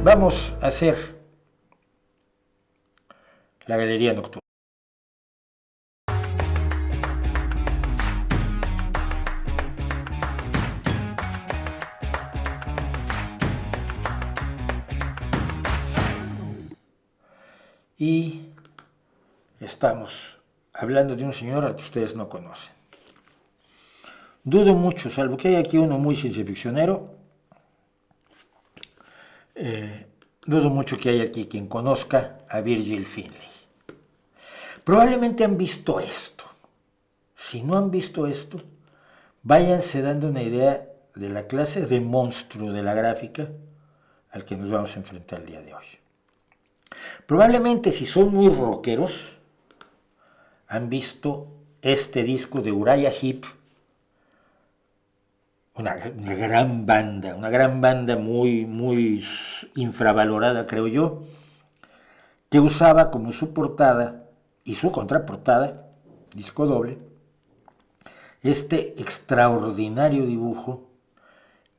Vamos a hacer la galería nocturna. Y estamos hablando de un señor al que ustedes no conocen. Dudo mucho, salvo que hay aquí uno muy ciencia ficcionero, dudo mucho que haya aquí quien conozca a Virgil Finlay. Probablemente han visto esto. Si no han visto esto, váyanse dando una idea de la clase de monstruo de la gráfica al que nos vamos a enfrentar el día de hoy. Probablemente si son muy rockeros, han visto este disco de Uriah Heep, una gran banda muy infravalorada, creo yo, que usaba como su portada y su contraportada, disco doble, este extraordinario dibujo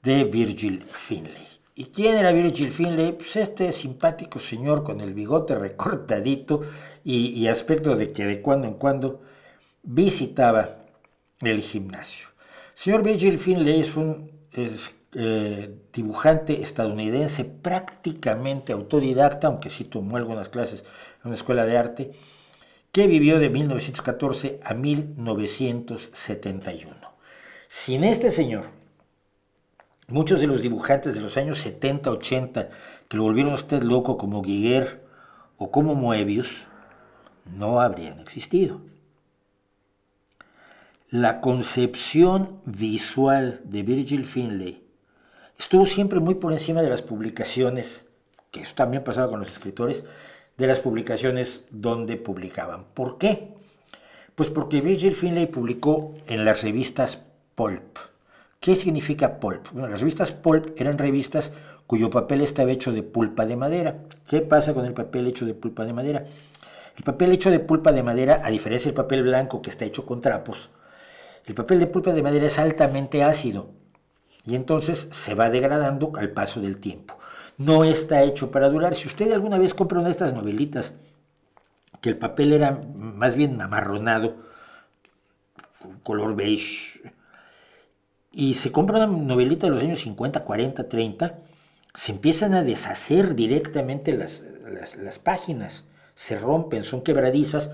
de Virgil Finlay. ¿Y quién era Virgil Finlay? Pues este simpático señor con el bigote recortadito y aspecto de que de cuando en cuando visitaba el gimnasio. El señor Virgil Finlay es un dibujante estadounidense prácticamente autodidacta, aunque sí tomó algunas clases en una escuela de arte, que vivió de 1914 a 1971. Sin este señor, muchos de los dibujantes de los años 70, 80, que lo volvieron a usted loco como Giger o como Moebius, no habrían existido. La concepción visual de Virgil Finlay estuvo siempre muy por encima de las publicaciones, que eso también pasaba con los escritores, de las publicaciones donde publicaban. ¿Por qué? Pues porque Virgil Finlay publicó en las revistas pulp. ¿Qué significa pulp? Bueno, las revistas pulp eran revistas cuyo papel estaba hecho de pulpa de madera. ¿Qué pasa con el papel hecho de pulpa de madera? El papel hecho de pulpa de madera, a diferencia del papel blanco que está hecho con trapos, el papel de pulpa de madera es altamente ácido y entonces se va degradando al paso del tiempo. No está hecho para durar. Si usted alguna vez compra una de estas novelitas, que el papel era más bien amarronado, color beige, y se compra una novelita de los años 50, 40, 30, se empiezan a deshacer directamente las páginas, se rompen, son quebradizas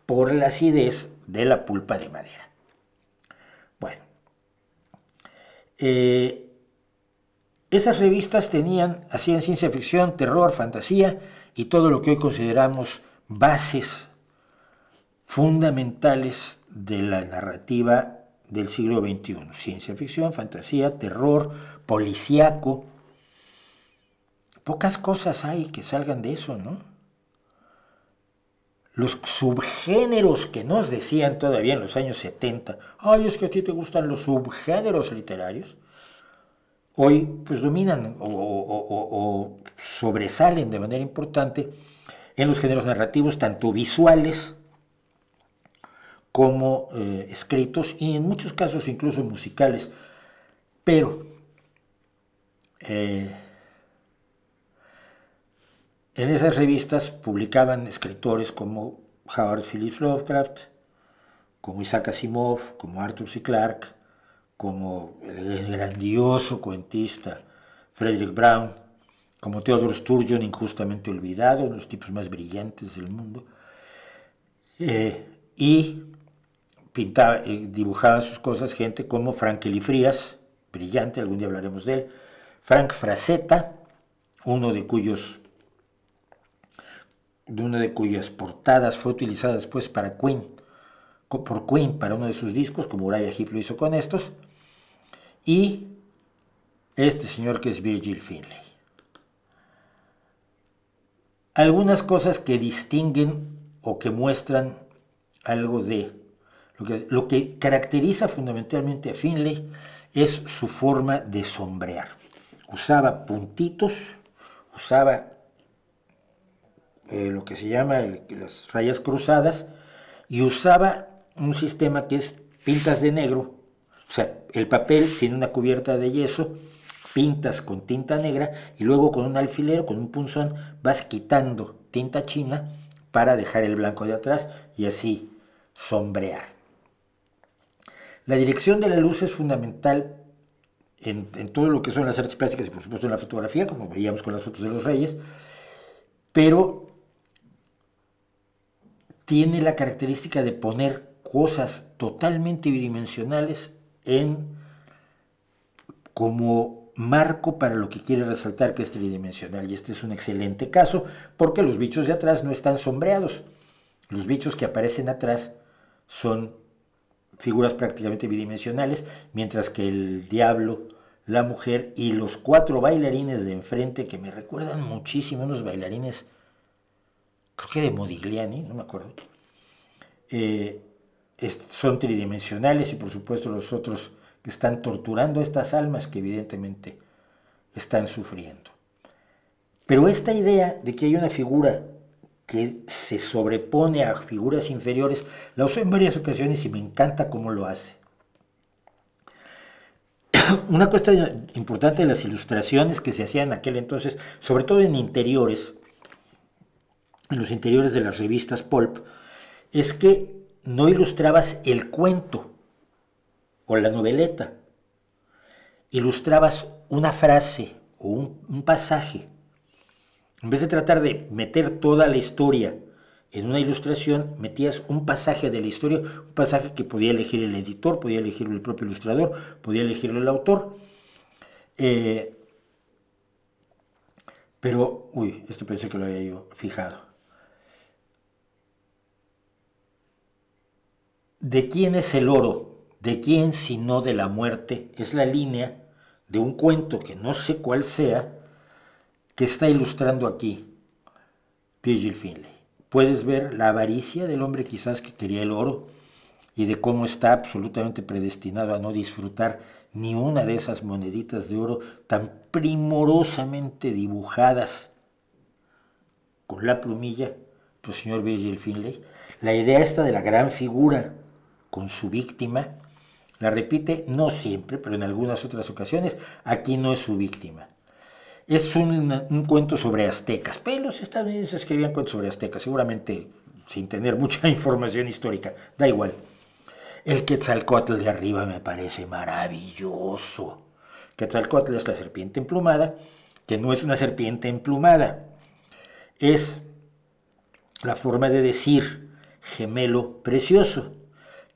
por la acidez de la pulpa de madera. Bueno, esas revistas hacían ciencia ficción, terror, fantasía y todo lo que hoy consideramos bases fundamentales de la narrativa del siglo XXI. Ciencia ficción, fantasía, terror, policíaco. Pocas cosas hay que salgan de eso, ¿no? Los subgéneros que nos decían todavía en los años 70, ay, es que a ti te gustan los subgéneros literarios, hoy pues dominan o sobresalen de manera importante en los géneros narrativos, tanto visuales como escritos y en muchos casos incluso musicales. Pero en esas revistas publicaban escritores como Howard Phillips Lovecraft, como Isaac Asimov, como Arthur C. Clarke, como el grandioso cuentista Frederick Brown, como Theodore Sturgeon, injustamente olvidado, uno de los tipos más brillantes del mundo, y dibujaba sus cosas gente como Frank Eli Frías, brillante, algún día hablaremos de él, Frank Frazetta, una de cuyas portadas fue utilizada después por Queen para uno de sus discos, como Uriah Heep lo hizo con estos, y este señor que es Virgil Finlay. Algunas cosas que distinguen o que muestran algo de lo que caracteriza fundamentalmente a Finlay es su forma de sombrear. Usaba puntitos, usaba lo que se llama las rayas cruzadas y usaba un sistema que es pintas de negro. O sea, el papel tiene una cubierta de yeso, pintas con tinta negra y luego con un alfiler, con un punzón, vas quitando tinta china para dejar el blanco de atrás y así sombrear. La dirección de la luz es fundamental en todo lo que son las artes plásticas y por supuesto en la fotografía, como veíamos con las fotos de los reyes, pero tiene la característica de poner cosas totalmente bidimensionales como marco para lo que quiere resaltar, que es tridimensional. Y este es un excelente caso porque los bichos de atrás no están sombreados. Los bichos que aparecen atrás son figuras prácticamente bidimensionales, mientras que el diablo, la mujer y los 4 bailarines de enfrente, que me recuerdan muchísimo, unos bailarines, creo que de Modigliani, no me acuerdo, son tridimensionales, y por supuesto los otros que están torturando a estas almas que evidentemente están sufriendo. Pero esta idea de que hay una figura que se sobrepone a figuras inferiores, la uso en varias ocasiones y me encanta cómo lo hace. Una cuestión importante de las ilustraciones que se hacían en aquel entonces, sobre todo en interiores, en los interiores de las revistas pulp, es que no ilustrabas el cuento o la noveleta, ilustrabas una frase o un pasaje. En vez de tratar de meter toda la historia en una ilustración, metías un pasaje de la historia, un pasaje que podía elegir el editor, podía elegirlo el propio ilustrador, podía elegirlo el autor. Pero, esto pensé que lo había yo fijado. ¿De quién es el oro? ¿De quién sino de la muerte? Es la línea de un cuento que no sé cuál sea, que está ilustrando aquí Virgil Finlay. Puedes ver la avaricia del hombre quizás que quería el oro y de cómo está absolutamente predestinado a no disfrutar ni una de esas moneditas de oro tan primorosamente dibujadas con la plumilla, pues señor Virgil Finlay. La idea esta de la gran figura con su víctima, la repite no siempre, pero en algunas otras ocasiones. Aquí no es su víctima. Es un cuento sobre aztecas, pero los estadounidenses escribían cuentos sobre aztecas, seguramente sin tener mucha información histórica, da igual. El Quetzalcóatl de arriba me parece maravilloso. Quetzalcóatl es la serpiente emplumada, que no es una serpiente emplumada, es la forma de decir gemelo precioso.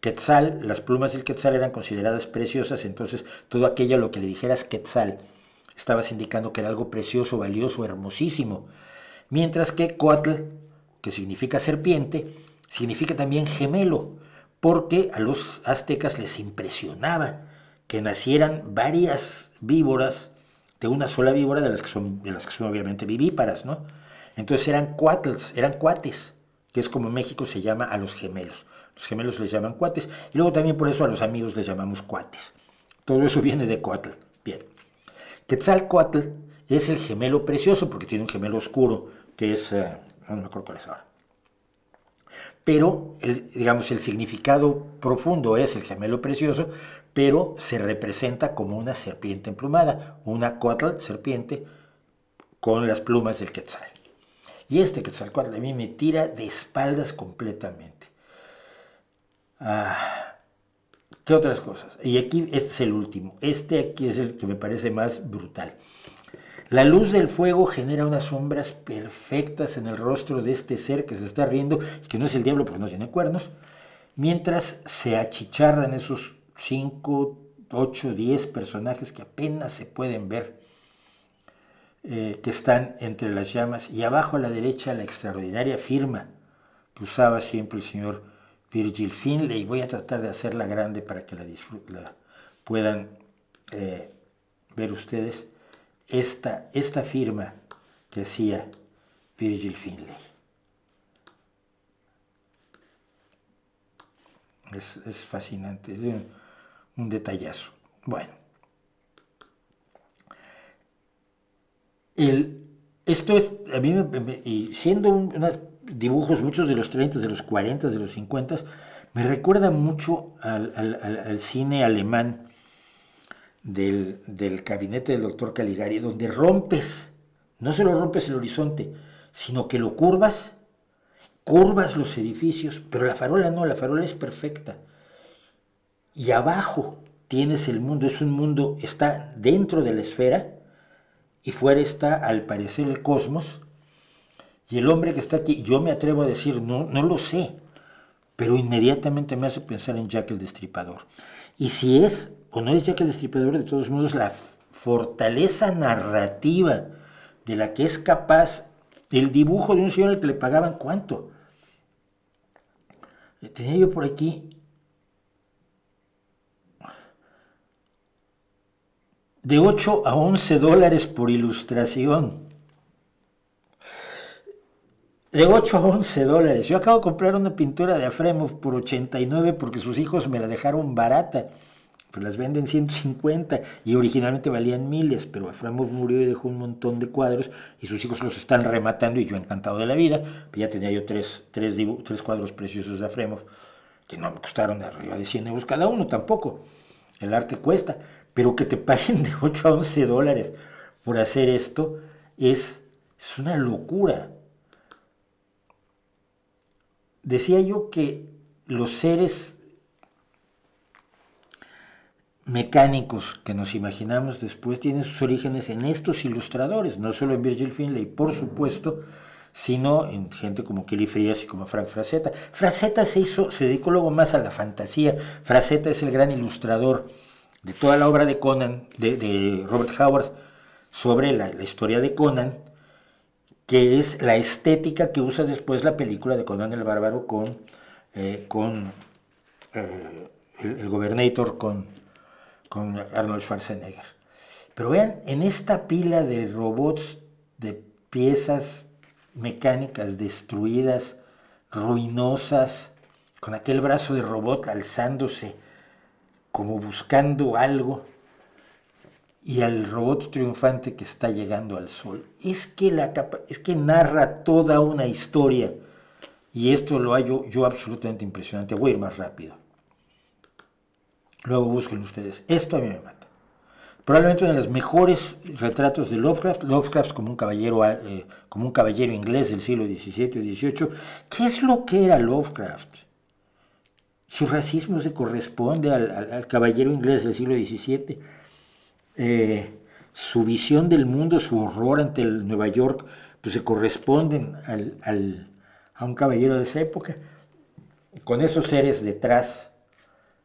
Quetzal, las plumas del Quetzal eran consideradas preciosas, entonces todo aquello a lo que le dijeras Quetzal, estabas indicando que era algo precioso, valioso, hermosísimo. Mientras que Coatl, que significa serpiente, significa también gemelo, porque a los aztecas les impresionaba que nacieran varias víboras de una sola víbora, de las que son obviamente vivíparas, ¿no? Entonces eran cuatls, eran cuates, que es como en México se llama a los gemelos. Los gemelos les llaman cuates, y luego también por eso a los amigos les llamamos cuates. Todo eso viene de Coatl. Bien. Quetzalcóatl es el gemelo precioso, porque tiene un gemelo oscuro, que es, no me acuerdo cuál es ahora. Pero, digamos, el significado profundo es el gemelo precioso, pero se representa como una serpiente emplumada, una Coatl, serpiente, con las plumas del Quetzal. Y este Quetzalcóatl a mí me tira de espaldas completamente. ¿Qué otras cosas? Y aquí, este es el último. Este aquí es el que me parece más brutal. La luz del fuego genera unas sombras perfectas en el rostro de este ser que se está riendo, que no es el diablo porque no tiene cuernos, mientras se achicharran esos 5, 8, 10 personajes que apenas se pueden ver, que están entre las llamas, y abajo a la derecha la extraordinaria firma que usaba siempre el señor Virgil Finlay. Voy a tratar de hacerla grande para que la puedan ver ustedes. Esta firma que hacía Virgil Finlay. Es fascinante, es un detallazo. Bueno. Esto es, a mí, y siendo dibujos, muchos de los 30, de los 40, de los 50, me recuerda mucho al cine alemán del gabinete del doctor Caligari, donde rompes, no solo rompes el horizonte, sino que lo curvas los edificios, pero la farola no, la farola es perfecta. Y abajo tienes el mundo, es un mundo, está dentro de la esfera y fuera está, al parecer, el cosmos. Y el hombre que está aquí, yo me atrevo a decir, no lo sé, pero inmediatamente me hace pensar en Jack el Destripador. Y si es o no es Jack el Destripador, de todos modos, la fortaleza narrativa de la que es capaz el dibujo de un señor al que le pagaban, ¿cuánto? Tenía yo por aquí de 8 a 11 dólares por ilustración. De 8 a 11 dólares. Yo acabo de comprar una pintura de Afremov por 89 porque sus hijos me la dejaron barata. Pues las venden 150 y originalmente valían miles, pero Afremov murió y dejó un montón de cuadros y sus hijos los están rematando y yo encantado de la vida. Ya tenía yo tres cuadros preciosos de Afremov que no me costaron arriba de 100 euros cada uno tampoco. El arte cuesta, pero que te paguen de 8 a 11 dólares por hacer esto es una locura. Decía yo que los seres mecánicos que nos imaginamos después tienen sus orígenes en estos ilustradores, no solo en Virgil Finlay, por supuesto, sino en gente como Kelly Frías y como Frank Frazetta. Frazetta se dedicó luego más a la fantasía. Frazetta es el gran ilustrador de toda la obra de Conan, de Robert Howard, sobre la historia de Conan, que es la estética que usa después la película de Conan el Bárbaro con el Gobernator, con Arnold Schwarzenegger. Pero vean, en esta pila de robots, de piezas mecánicas destruidas, ruinosas, con aquel brazo de robot alzándose, como buscando algo, y al robot triunfante que está llegando al sol. Es que narra toda una historia, y esto lo hallo yo absolutamente impresionante. Voy a ir más rápido. Luego busquen ustedes. Esto a mí me mata. Probablemente uno de los mejores retratos de Lovecraft. Lovecraft como un caballero inglés del siglo XVII o XVIII. ¿Qué es lo que era Lovecraft? Su racismo se corresponde al caballero inglés del siglo XVII. Su visión del mundo, su horror ante el Nueva York, pues se corresponden a un caballero de esa época. Con esos seres detrás,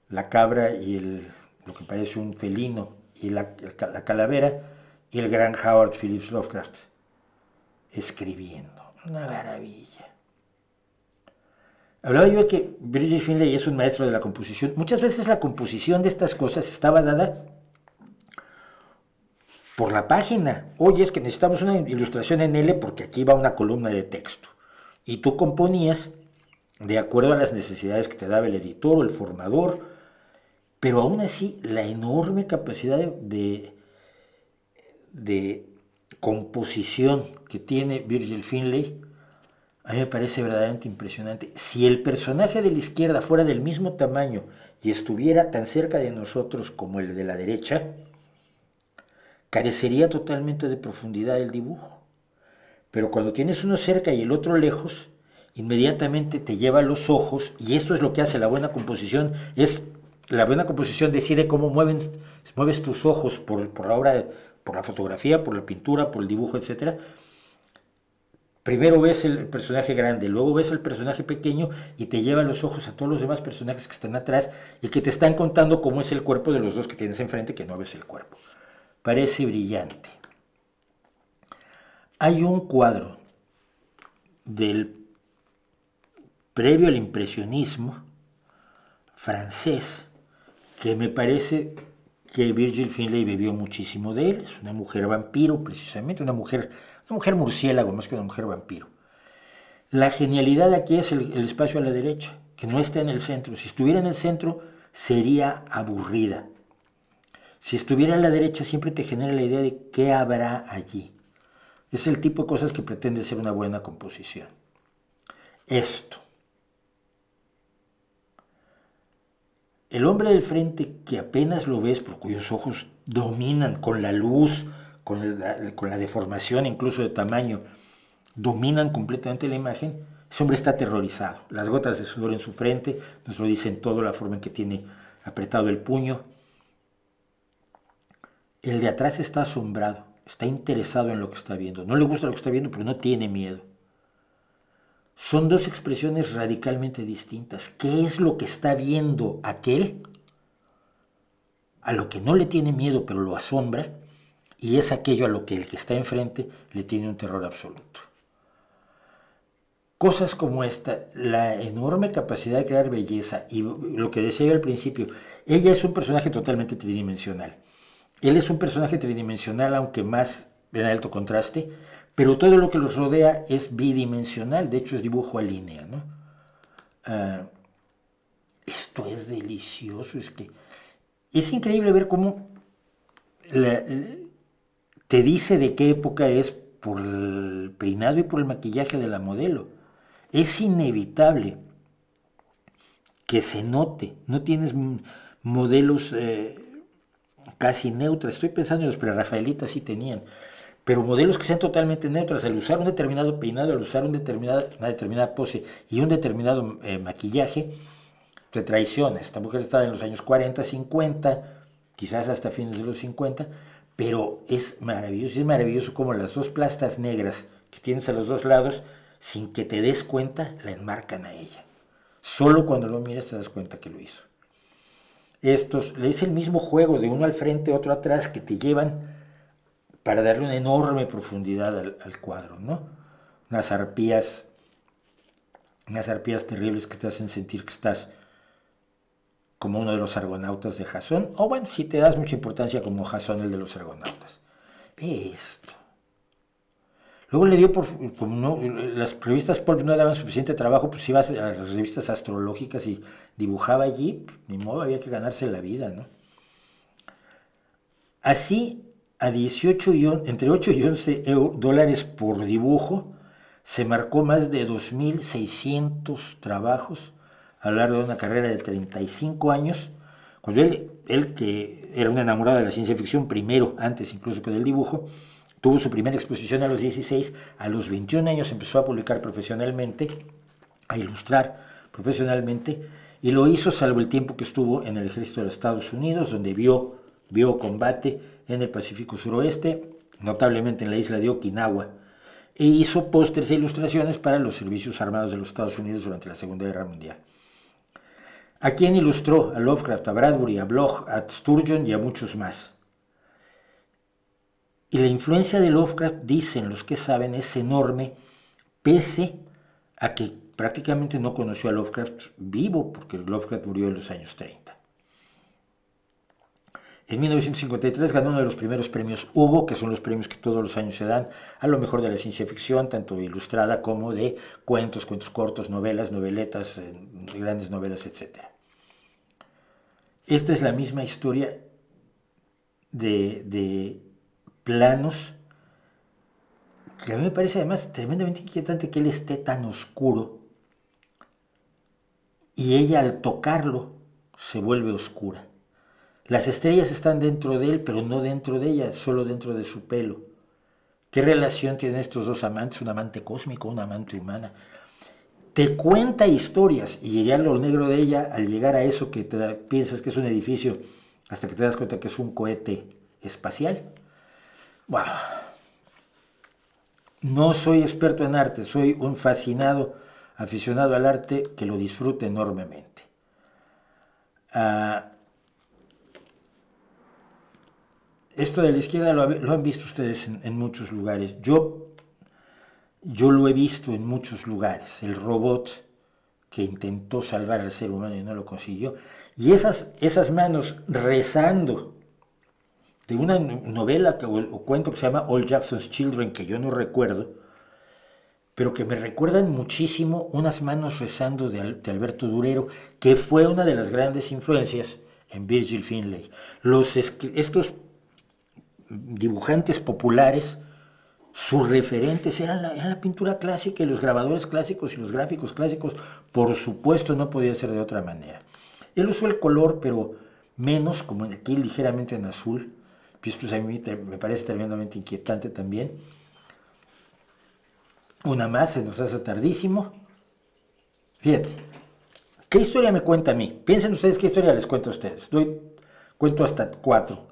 la cabra y lo que parece un felino y la calavera, y el gran Howard Phillips Lovecraft escribiendo. Una maravilla. Hablaba yo de que Virgil Finlay es un maestro de la composición. Muchas veces la composición de estas cosas estaba dada por la página. Oye, es que necesitamos una ilustración en L porque aquí va una columna de texto. Y tú componías de acuerdo a las necesidades que te daba el editor o el formador, pero aún así la enorme capacidad de composición que tiene Virgil Finlay a mí me parece verdaderamente impresionante. Si el personaje de la izquierda fuera del mismo tamaño y estuviera tan cerca de nosotros como el de la derecha, carecería totalmente de profundidad el dibujo. Pero cuando tienes uno cerca y el otro lejos, inmediatamente te lleva a los ojos, y esto es lo que hace la buena composición. La buena composición decide cómo mueves tus ojos por la obra, por la fotografía, por la pintura, por el dibujo, etc. Primero ves el personaje grande, luego ves el personaje pequeño y te lleva los ojos a todos los demás personajes que están atrás y que te están contando cómo es el cuerpo de los dos que tienes enfrente, que no ves el cuerpo. Parece brillante. Hay un cuadro del previo al impresionismo francés que me parece que Virgil Finlay bebió muchísimo de él. Es una mujer vampiro, precisamente, una mujer murciélago más que una mujer vampiro. La genialidad aquí es el espacio a la derecha, que no está en el centro. Si estuviera en el centro, sería aburrida. Si estuviera a la derecha, siempre te genera la idea de qué habrá allí. Es el tipo de cosas que pretende ser una buena composición. Esto. el hombre del frente, que apenas lo ves, por cuyos ojos dominan con la luz, con la deformación incluso de tamaño, dominan completamente la imagen, ese hombre está aterrorizado. Las gotas de sudor en su frente nos lo dicen todo, la forma en que tiene apretado el puño. El de atrás está asombrado, está interesado en lo que está viendo. No le gusta lo que está viendo, pero no tiene miedo. Son dos expresiones radicalmente distintas. ¿Qué es lo que está viendo aquel? A lo que no le tiene miedo, pero lo asombra, y es aquello a lo que el que está enfrente le tiene un terror absoluto. Cosas como esta, la enorme capacidad de crear belleza, y lo que decía yo al principio, ella es un personaje totalmente tridimensional. Él es un personaje tridimensional, aunque más en alto contraste, pero todo lo que los rodea es bidimensional, de hecho es dibujo a línea, ¿no? Esto es delicioso, es que es increíble ver cómo te dice de qué época es por el peinado y por el maquillaje de la modelo. Es inevitable que se note, no tienes modelos casi neutras. Estoy pensando en los prerrafaelitas, sí tenían, pero modelos que sean totalmente neutras. Al usar un determinado peinado, al usar una determinada pose y un determinado maquillaje, te traiciona. Esta mujer estaba en los años 40, 50, quizás hasta fines de los 50, pero es maravilloso como las dos plastas negras que tienes a los dos lados, sin que te des cuenta, la enmarcan a ella. Solo cuando lo miras te das cuenta que lo hizo. Es el mismo juego de uno al frente, otro atrás, que te llevan para darle una enorme profundidad al cuadro, ¿no? Unas arpías terribles que te hacen sentir que estás como uno de los argonautas de Jasón, o bueno, si te das mucha importancia como Jasón, el de los argonautas. Ve esto. Luego le dio como no, las revistas pulp no daban suficiente trabajo, pues ibas a las revistas astrológicas y dibujaba allí, pues, ni modo, había que ganarse la vida, ¿no? Así, entre 8 y 11 dólares por dibujo, se marcó más de 2.600 trabajos a lo largo de una carrera de 35 años, cuando él que era un enamorado de la ciencia ficción, primero, antes incluso que del dibujo, tuvo su primera exposición a los 16, a los 21 años empezó a publicar profesionalmente, a ilustrar profesionalmente, y lo hizo salvo el tiempo que estuvo en el ejército de los Estados Unidos, donde vio combate en el Pacífico Suroeste, notablemente en la isla de Okinawa, e hizo pósters e ilustraciones para los servicios armados de los Estados Unidos durante la Segunda Guerra Mundial. ¿A quién ilustró? A Lovecraft, a Bradbury, a Bloch, a Sturgeon y a muchos más. Y la influencia de Lovecraft, dicen los que saben, es enorme, pese a que prácticamente no conoció a Lovecraft vivo, porque Lovecraft murió en los años 30. En 1953 ganó uno de los primeros premios Hugo, que son los premios que todos los años se dan a lo mejor de la ciencia ficción, tanto ilustrada como de cuentos cortos, novelas, noveletas, grandes novelas, etc. Esta es la misma historia de planos, que a mí me parece además tremendamente inquietante que él esté tan oscuro y ella al tocarlo se vuelve oscura. Las estrellas están dentro de él, pero no dentro de ella, solo dentro de su pelo. ¿Qué relación tienen estos dos amantes? Un amante cósmico, una amante humana. Te cuenta historias, y llegar a lo negro de ella, al llegar a eso que piensas que es un edificio, hasta que te das cuenta que es un cohete espacial. Wow. No soy experto en arte, soy un fascinado, aficionado al arte que lo disfruta enormemente. Esto de la izquierda lo han visto ustedes en muchos lugares. Yo lo he visto en muchos lugares. El robot que intentó salvar al ser humano y no lo consiguió. Y esas manos rezando de una novela o cuento que se llama All Jackson's Children, que yo no recuerdo, pero que me recuerdan muchísimo unas manos rezando de Alberto Durero, que fue una de las grandes influencias en Virgil Finlay. Estos dibujantes populares, sus referentes eran la pintura clásica y los grabadores clásicos y los gráficos clásicos, por supuesto no podía ser de otra manera. Él usó el color, pero menos, como aquí ligeramente en azul. Y esto a mí me parece tremendamente inquietante también. Una más, se nos hace tardísimo. Fíjate, ¿qué historia me cuenta a mí? Piensen ustedes qué historia les cuento a ustedes. Cuento hasta 4.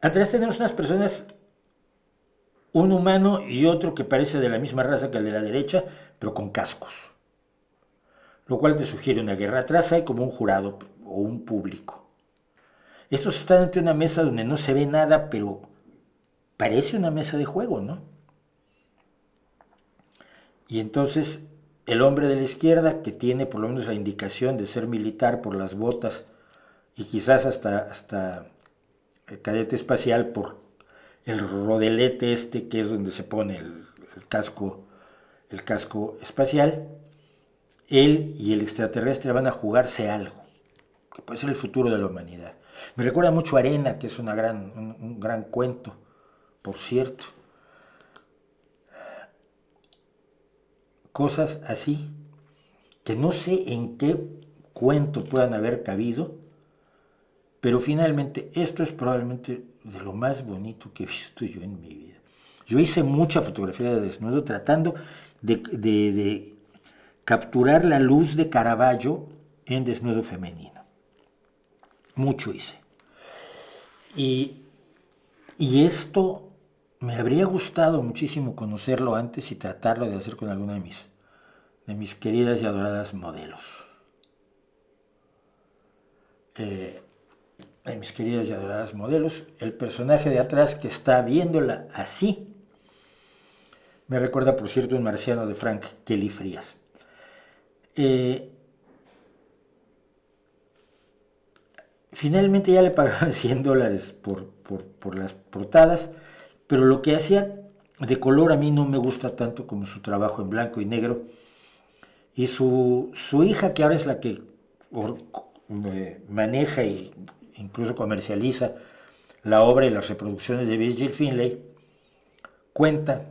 Atrás tenemos unas personas, un humano y otro que parece de la misma raza que el de la derecha, pero con cascos. Lo cual te sugiere una guerra. Atrás hay como un jurado o un público. Estos están ante una mesa donde no se ve nada, pero parece una mesa de juego, ¿no? Y entonces el hombre de la izquierda, que tiene por lo menos la indicación de ser militar por las botas y quizás hasta el cadete espacial por el rodelete este, que es donde se pone el casco espacial, él y el extraterrestre van a jugarse algo, que puede ser el futuro de la humanidad. Me recuerda mucho a Arena, que es un gran cuento, por cierto. Cosas así, que no sé en qué cuento puedan haber cabido, pero finalmente esto es probablemente de lo más bonito que he visto yo en mi vida. Yo hice mucha fotografía de desnudo tratando de capturar la luz de Caravaggio en desnudo femenino. Mucho hice. Y esto me habría gustado muchísimo conocerlo antes y tratarlo de hacer con alguna de mis queridas y adoradas modelos. De mis queridas y adoradas modelos, el personaje de atrás que está viéndola así, me recuerda, por cierto, un marciano de Frank Kelly Frías. Finalmente ya le pagaban $100 por las portadas, pero lo que hacía de color a mí no me gusta tanto como su trabajo en blanco y negro. Y su hija, que ahora es la que maneja e incluso comercializa la obra y las reproducciones de Virgil Finlay, cuenta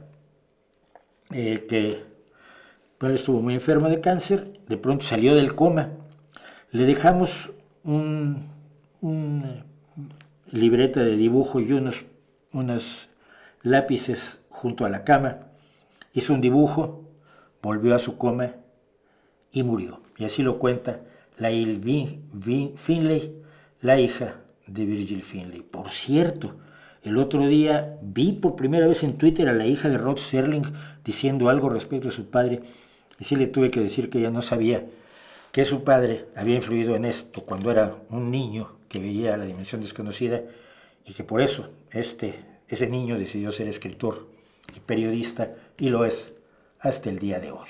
que él estuvo muy enfermo de cáncer, de pronto salió del coma. Le dejamos una libreta de dibujo y unos lápices junto a la cama. Hizo un dibujo, volvió a su coma y murió. Y así lo cuenta Lael Finlay, la hija de Virgil Finlay. Por cierto, el otro día vi por primera vez en Twitter a la hija de Rod Serling diciendo algo respecto a su padre, y sí le tuve que decir que ella no sabía que su padre había influido en esto cuando era un niño que veía La Dimensión Desconocida, y que por eso ese niño decidió ser escritor y periodista, y lo es hasta el día de hoy.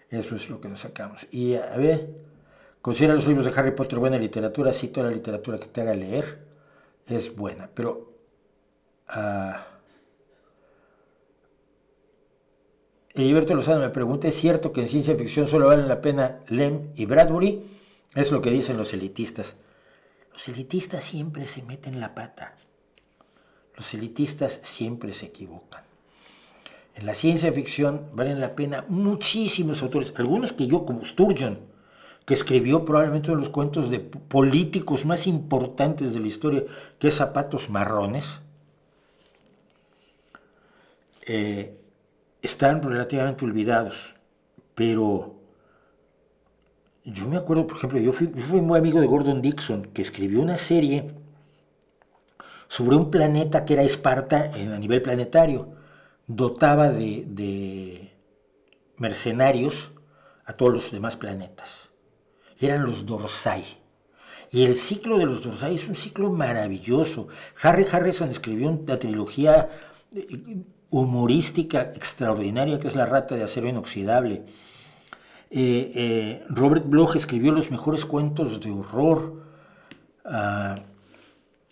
Eso es lo que nos sacamos. Y a ver, considera los libros de Harry Potter buena literatura. Sí, toda la literatura que te haga leer es buena, pero Heriberto Lozano me pregunta, ¿es cierto que en ciencia ficción solo valen la pena Lem y Bradbury? Es lo que dicen los elitistas. Los elitistas siempre se meten la pata. Los elitistas siempre se equivocan. En la ciencia ficción valen la pena muchísimos autores, algunos que yo, como Sturgeon, que escribió probablemente uno de los cuentos de políticos más importantes de la historia, que es Zapatos Marrones, están relativamente olvidados. Pero yo me acuerdo, por ejemplo, yo fui muy amigo de Gordon Dixon, que escribió una serie sobre un planeta que era Esparta a nivel planetario. Dotaba de mercenarios a todos los demás planetas. Eran los Dorsai. Y el ciclo de los Dorsai es un ciclo maravilloso. Harry Harrison escribió una trilogía humorística extraordinaria que es La Rata de Acero Inoxidable. Robert Bloch escribió los mejores cuentos de horror.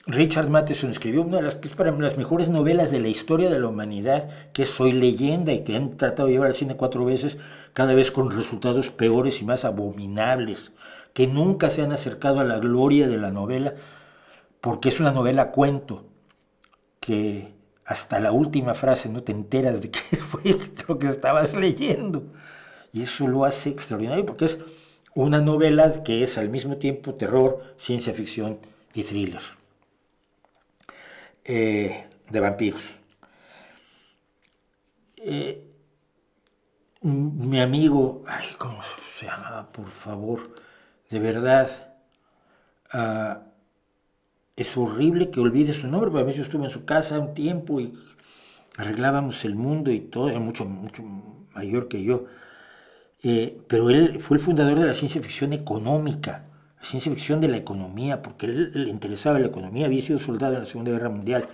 Richard Matheson escribió una de las que es para las mejores novelas de la historia de la humanidad, que es Soy Leyenda, y que han tratado de llevar al cine 4 veces, cada vez con resultados peores y más abominables, que nunca se han acercado a la gloria de la novela, porque es una novela cuento, que hasta la última frase no te enteras de qué fue lo que estabas leyendo. Y eso lo hace extraordinario porque es una novela que es al mismo tiempo terror, ciencia ficción y thriller. De vampiros. Mi amigo, ay, ¿cómo se llamaba? Por favor, de verdad, es horrible que olvide su nombre, porque a veces yo estuve en su casa un tiempo y arreglábamos el mundo y todo, era mucho, mucho mayor que yo. Pero él fue el fundador de la ciencia ficción económica, la ciencia ficción de la economía, porque él le interesaba la economía, había sido soldado en la Segunda Guerra Mundial.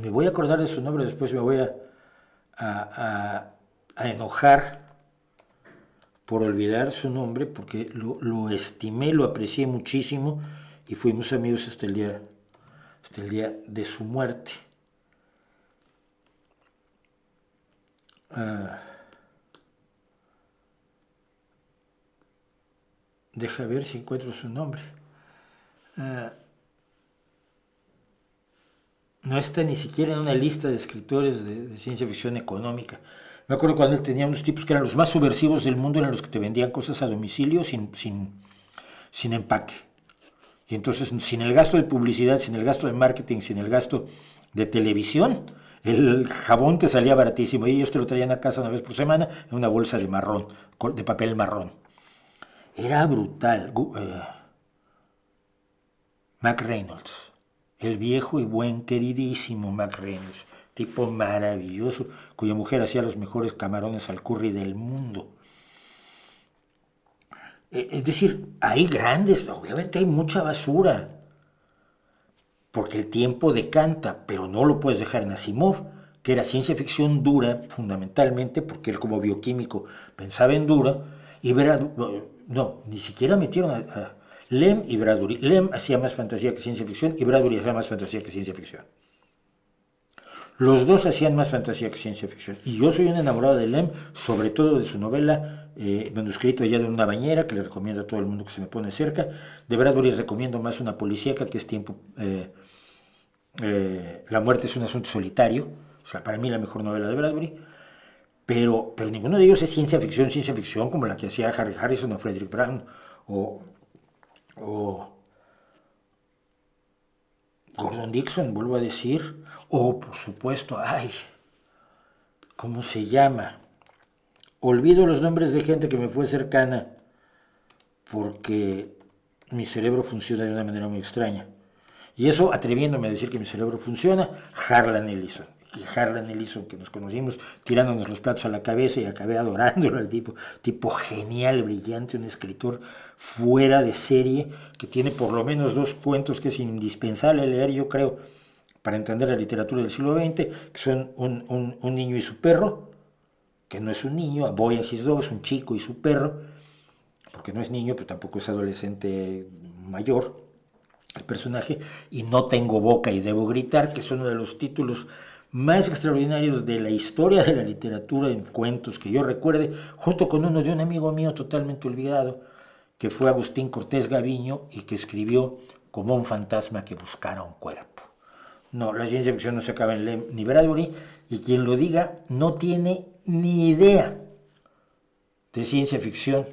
Me voy a acordar de su nombre, después me voy a enojar por olvidar su nombre, porque lo estimé, lo aprecié muchísimo y fuimos amigos hasta el día de su muerte. Deja ver si encuentro su nombre. No está ni siquiera en una lista de escritores de ciencia ficción económica. Me acuerdo cuando él tenía unos tipos que eran los más subversivos del mundo, eran los que te vendían cosas a domicilio sin empaque. Y entonces, sin el gasto de publicidad, sin el gasto de marketing, sin el gasto de televisión, el jabón te salía baratísimo y ellos te lo traían a casa una vez por semana en una bolsa de marrón, de papel marrón. Era brutal. Mac Reynolds, el viejo y buen queridísimo Mac Reynolds, tipo maravilloso, cuya mujer hacía los mejores camarones al curry del mundo. Es decir, hay grandes, obviamente hay mucha basura, porque el tiempo decanta, pero no lo puedes dejar en Asimov, que era ciencia ficción dura, fundamentalmente, porque él como bioquímico pensaba en dura, y no, ni siquiera metieron a Lem y Bradbury. Lem hacía más fantasía que ciencia ficción y Bradbury hacía más fantasía que ciencia ficción. Los dos hacían más fantasía que ciencia ficción. Y yo soy un enamorado de Lem, sobre todo de su novela, manuscrito allá de una bañera, que le recomiendo a todo el mundo que se me pone cerca. De Bradbury recomiendo más una policíaca, que es Tiempo... La muerte es un asunto solitario. O sea, para mí la mejor novela de Bradbury. Pero ninguno de ellos es ciencia ficción, como la que hacía Harry Harrison o Frederick Brown o Gordon Dixon, vuelvo a decir, o por supuesto, ¿cómo se llama? Olvido los nombres de gente que me fue cercana porque mi cerebro funciona de una manera muy extraña. Y eso, atreviéndome a decir que mi cerebro funciona, Harlan Ellison. Y Harlan Ellison, que nos conocimos tirándonos los platos a la cabeza y acabé adorándolo al tipo genial, brillante, un escritor fuera de serie, que tiene por lo menos 2 cuentos que es indispensable leer, yo creo, para entender la literatura del siglo XX, que son un niño y su perro, que no es un niño, A Boy and His Dog, es un chico y su perro, porque no es niño, pero tampoco es adolescente mayor, el personaje, y No tengo boca y debo gritar, que es uno de los títulos más extraordinarios de la historia de la literatura en cuentos que yo recuerde, junto con uno de un amigo mío totalmente olvidado, que fue Agustín Cortés Gaviño y que escribió Como un fantasma que buscara un cuerpo. No, la ciencia ficción no se acaba en Lem ni Bradbury, y quien lo diga no tiene ni idea de ciencia ficción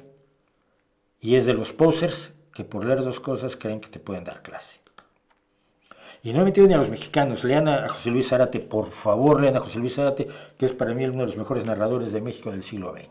y es de los posers que por leer 2 cosas creen que te pueden dar clase. Y no he metido ni a los mexicanos. Lean a José Luis Zárate, por favor, lean a José Luis Zárate, que es para mí uno de los mejores narradores de México del siglo XX.